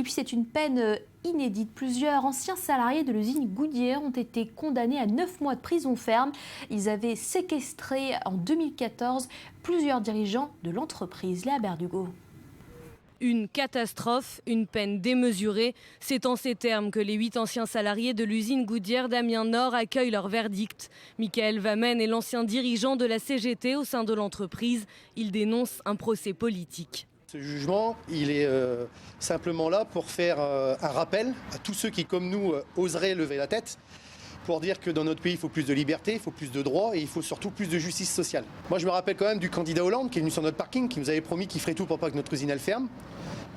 puis c'est une peine inédite. Plusieurs anciens salariés de l'usine Goodyear ont été condamnés à 9 mois de prison ferme. Ils avaient séquestré en 2014 plusieurs dirigeants de l'entreprise. Léa Berdugo. Une catastrophe, une peine démesurée. C'est en ces termes que les 8 anciens salariés de l'usine Goodyear d'Amiens Nord accueillent leur verdict. Michael Vamen est l'ancien dirigeant de la CGT au sein de l'entreprise. Il dénonce un procès politique. Ce jugement, il est simplement là pour faire un rappel à tous ceux qui, comme nous, oseraient lever la tête, pour dire que dans notre pays, il faut plus de liberté, il faut plus de droits et il faut surtout plus de justice sociale. Moi, je me rappelle quand même du candidat Hollande qui est venu sur notre parking, qui nous avait promis qu'il ferait tout pour pas que notre usine elle ferme.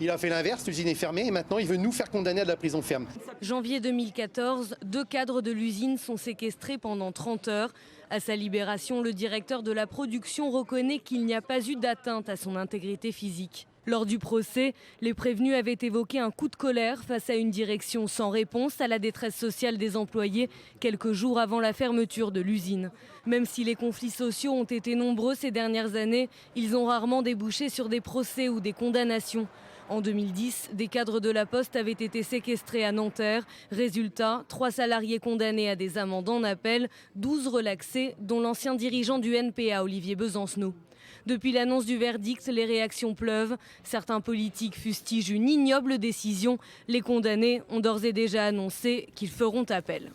Il a fait l'inverse, l'usine est fermée et maintenant il veut nous faire condamner à de la prison ferme. Janvier 2014, 2 cadres de l'usine sont séquestrés pendant 30 heures. À sa libération, le directeur de la production reconnaît qu'il n'y a pas eu d'atteinte à son intégrité physique. Lors du procès, les prévenus avaient évoqué un coup de colère face à une direction sans réponse à la détresse sociale des employés quelques jours avant la fermeture de l'usine. Même si les conflits sociaux ont été nombreux ces dernières années, ils ont rarement débouché sur des procès ou des condamnations. En 2010, des cadres de la Poste avaient été séquestrés à Nanterre. Résultat, 3 salariés condamnés à des amendes en appel, 12 relaxés, dont l'ancien dirigeant du NPA, Olivier Besancenot. Depuis l'annonce du verdict, les réactions pleuvent. Certains politiques fustigent une ignoble décision. Les condamnés ont d'ores et déjà annoncé qu'ils feront appel.